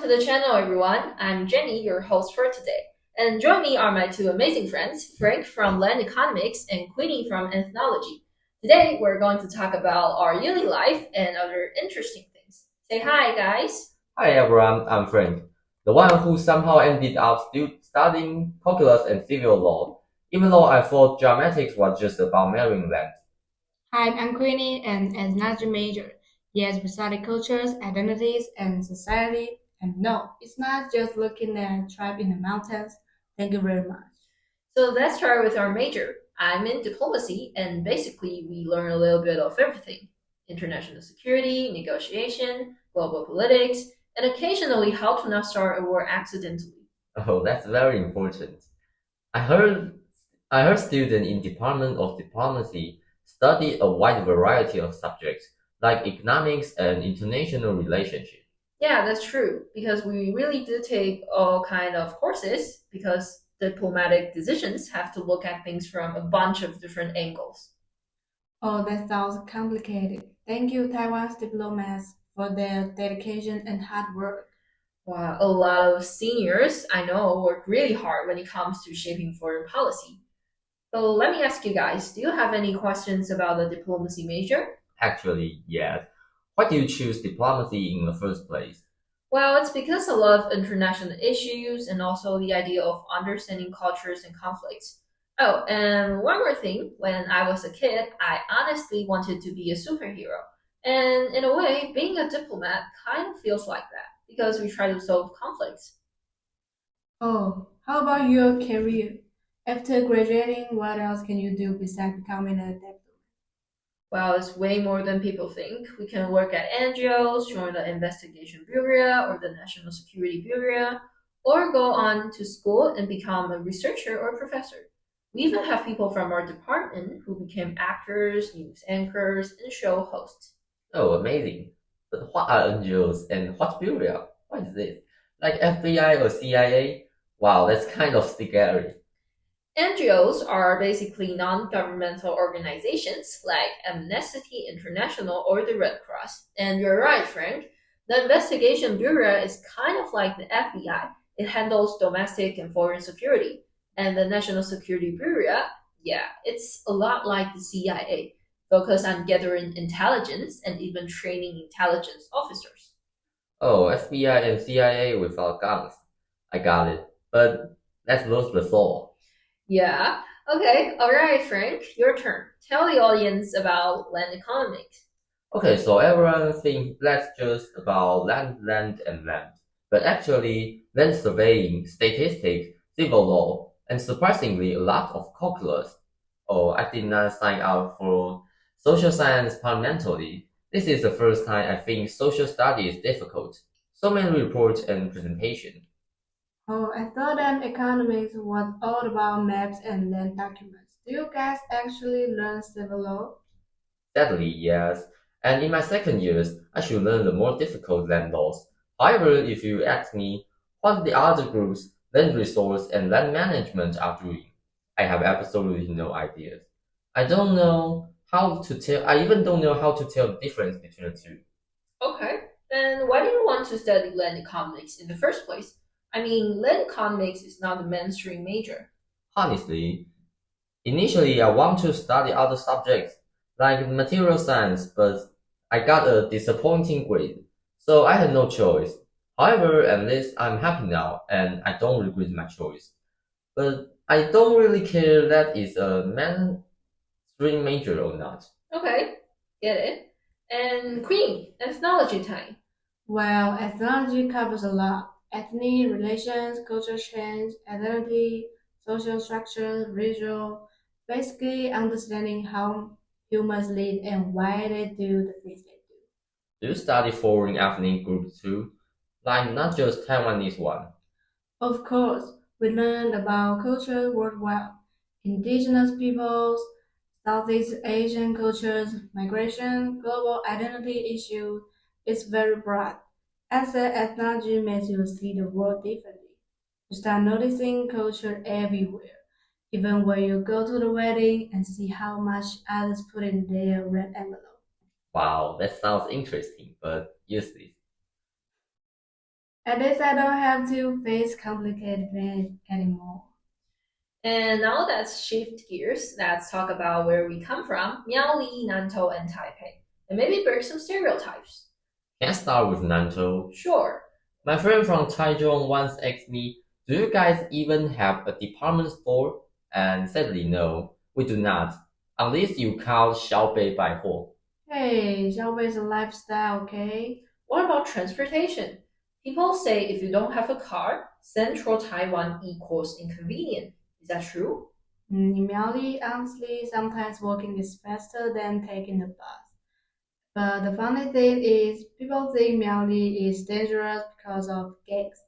to the channel, everyone. I'm Jenny, your host for today. And join me are my two amazing friends, Frank from Land Economics and Queenie from Ethnology. Today, we're going to talk about our uni life and other interesting things. Say hi, guys. Hi everyone, I'm Frank, the one who somehow ended up still studying calculus and civil law, even though I thought dramatics was just about marrying land. Hi, I'm Queenie, and as Nazi major, yes, we study cultures, identities, and society. And no, it's not just looking at tribe in the mountains. Thank you very much. So let's start with our major. I'm in diplomacy, and basically, we learn a little bit of everything: international security, negotiation, global politics, and occasionally how to not start a war accidentally. Oh, that's very important. I heard I heard students in Department of Diplomacy study a wide variety of subjects like economics and international relationship. Yeah, that's true, because we really do take all kind of courses because diplomatic decisions have to look at things from a bunch of different angles. Oh, that sounds complicated. Thank you, Taiwan's diplomats, for their dedication and hard work. Wow, a lot of seniors I know work really hard when it comes to shaping foreign policy. So let me ask you guys, do you have any questions about the diplomacy major? Actually, yes. Why do you choose diplomacy in the first place? Well, it's because I love international issues and also the idea of understanding cultures and conflicts. Oh, and one more thing, when I was a kid, I honestly wanted to be a superhero. And in a way, being a diplomat kind of feels like that because we try to solve conflicts. Oh, how about your career? After graduating, what else can you do besides becoming a diplomat? Well, it's way more than people think. We can work at NGOs, join the Investigation Bureau or the National Security Bureau, or go on to school and become a researcher or professor. We even have people from our department who became actors, news anchors, and show hosts. Oh, amazing. But what are NGOs and what bureau? What is this? Like FBI or CIA? Wow, that's kind of scary. NGOs are basically non governmental organizations like Amnesty International or the Red Cross. And you're right, Frank. The Investigation Bureau is kind of like the FBI. It handles domestic and foreign security. And the National Security Bureau, yeah, it's a lot like the CIA, focused on gathering intelligence and even training intelligence officers. Oh, FBI and CIA without guns. I got it. But let's lose the soul. Yeah. Okay. All right, Frank, your turn. Tell the audience about land economics. Okay, so everyone thinks that's just about land, land, and land. But actually, land surveying, statistics, civil law, and surprisingly, a lot of calculus. Oh, I did not sign up for social science permanently. This is the first time I think social study is difficult. So many reports and presentation. Oh, I thought that economics was all about maps and land documents. Do you guys actually learn civil law? Sadly, yes. And in my second years, I should learn the more difficult land laws. However, if you ask me what the other groups, land resource and land management are doing, I have absolutely no idea. I don't know how to tell, I even don't know how to tell the difference between the two. Okay. Then why do you want to study land economics in the first place? I mean, land economics is not a mainstream major. Honestly, initially I want to study other subjects like material science, but I got a disappointing grade, so I had no choice. However, at least I'm happy now and I don't regret my choice. But I don't really care that it's a mainstream major or not. Okay, get it. And Queen, ethnology time. Well, ethnology covers a lot. Ethnic, relations, cultural change, identity, social structure, ritual, basically understanding how humans live and why they do the things they do. Do you study foreign ethnic groups too? Like not just Taiwanese one. Of course, we learn about culture worldwide, indigenous peoples, Southeast Asian cultures, migration, global identity issues. It's very broad. As an ethnology makes you see the world differently. You start noticing culture everywhere, even when you go to the wedding and see how much others put in their red envelope. Wow, that sounds interesting, but useless. At least I don't have to face complicated things anymore. And now let's shift gears. Let's talk about where we come from, Miaoli, Nantou, and Taipei. And maybe break some stereotypes. Can I start with Nanzhou? Sure. My friend from Taichung once asked me, "Do you guys even have a department store?" And sadly, no, we do not, unless you count Xiaobei Baihuo. Hey, it's always a lifestyle, okay? What about transportation? People say if you don't have a car, central Taiwan equals inconvenient. Is that true? In Miaoli, honestly, sometimes walking is faster than taking the bus. But the funny thing is, people think Miaoli is dangerous because of gangs.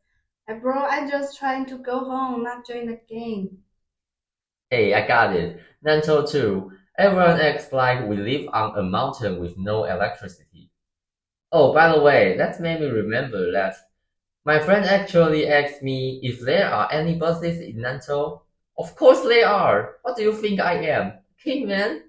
And bro, I'm just trying to go home, not join a gang. Hey, I got it. Nanzhou too. Everyone acts like we live on a mountain with no electricity. Oh, by the way, that made me remember that my friend actually asked me if there are any buses in Nanzhou. Of course there are. What do you think I am? King man?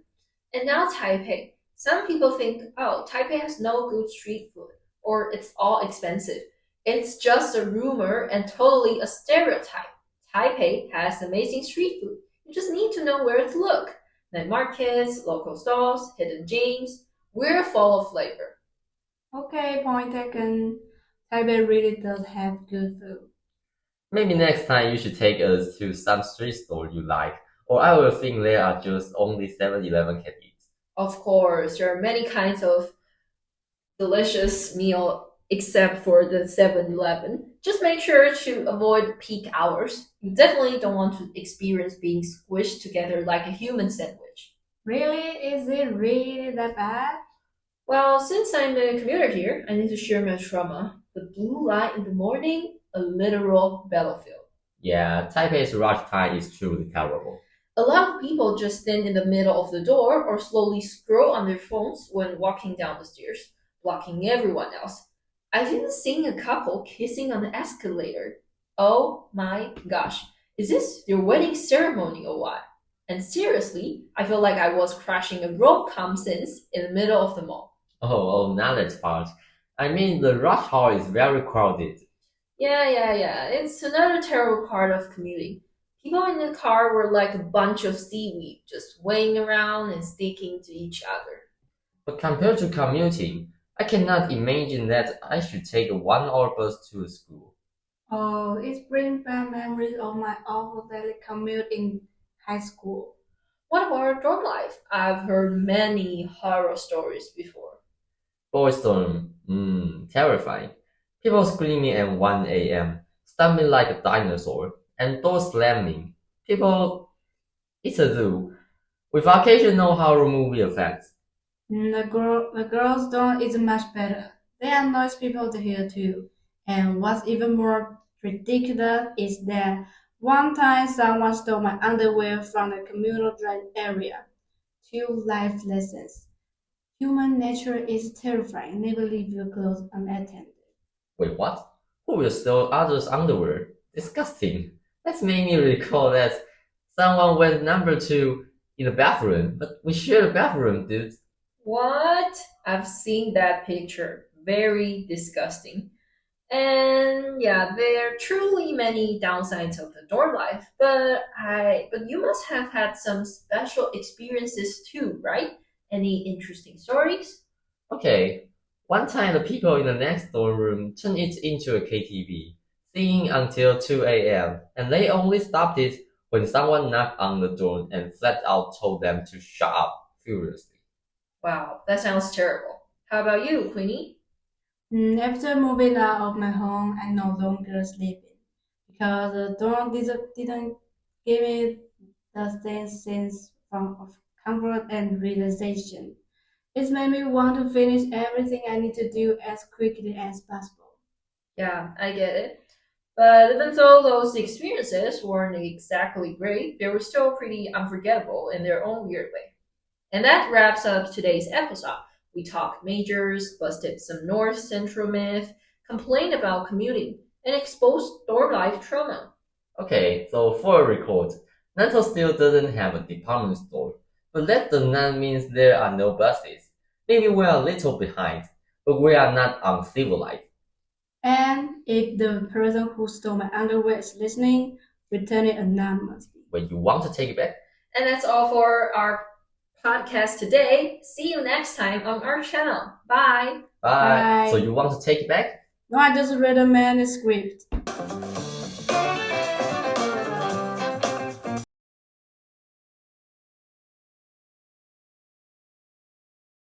And now Taipei. Some people think, oh, Taipei has no good street food, or it's all expensive. It's just a rumor and totally a stereotype. Taipei has amazing street food. You just need to know where to look. Night markets, local stalls, hidden gems. We're full of flavor. Okay, point taken. Taipei really does have good food. Maybe next time you should take us to some street store you like, or I will think there are just only 7-Eleven can eat. Of course, there are many kinds of delicious meal except for the 7-Eleven. Just make sure to avoid peak hours. You definitely don't want to experience being squished together like a human sandwich. Really? Is it really that bad? Well, since I'm a commuter here, I need to share my trauma. The blue light in the morning, a literal battlefield. Yeah, Taipei's rush time is truly terrible. A lot of people just stand in the middle of the door or slowly scroll on their phones when walking down the stairs, blocking everyone else. I've even seen a couple kissing on the escalator. Oh my gosh, is this your wedding ceremony or what? And seriously, I feel like I was crashing a rom-com scenes in the middle of the mall. Not that part. I mean, the rush hour is very crowded. Yeah. It's another terrible part of commuting. People in the car were like a bunch of seaweed, just swaying around and sticking to each other. But compared to commuting, I cannot imagine that I should take a 1 hour bus to school. Oh, it brings back memories of my awful daily commute in high school. What about dorm life? I've heard many horror stories before. Boystorm, terrifying. People screaming at 1 a.m., stumbling like a dinosaur, and doors slamming. People, it's a zoo, with occasional horror movie effects. The girls' dorm is much better. They are nice people to hear too. And what's even more ridiculous is that one time someone stole my underwear from the communal drain area. 2 life lessons. Human nature is terrifying. Never leave your clothes unattended. Wait, what? Who will steal others' underwear? Disgusting. That made me recall that someone went number 2 in the bathroom, but we share a bathroom, dude. What? I've seen that picture. Very disgusting. And yeah, there are truly many downsides of the dorm life, but you must have had some special experiences too, right? Any interesting stories? Okay, one time the people in the next dorm room turned it into a KTV, singing until 2 a.m., and they only stopped it when someone knocked on the door and flat out told them to shut up furiously. Wow, that sounds terrible. How about you, Queenie? After moving out of my home, I no longer sleep in because the dorm didn't give me the same sense of comfort and relaxation. It made me want to finish everything I need to do as quickly as possible. Yeah, I get it. But even though those experiences weren't exactly great, they were still pretty unforgettable in their own weird way. And that wraps up today's episode. We talked majors, busted some North Central myth, complained about commuting, and exposed dorm life trauma. Okay, so for a record, Nanto still doesn't have a department store, but that does not mean there are no buses. Maybe we are a little behind, but we are not uncivilized. And If the person who stole my underwear is listening, return it anonymously. When you want to take it back. And that's all for our podcast today. See you next time on our channel. Bye. Bye. Bye. So you want to take it back? No, I just read a manuscript.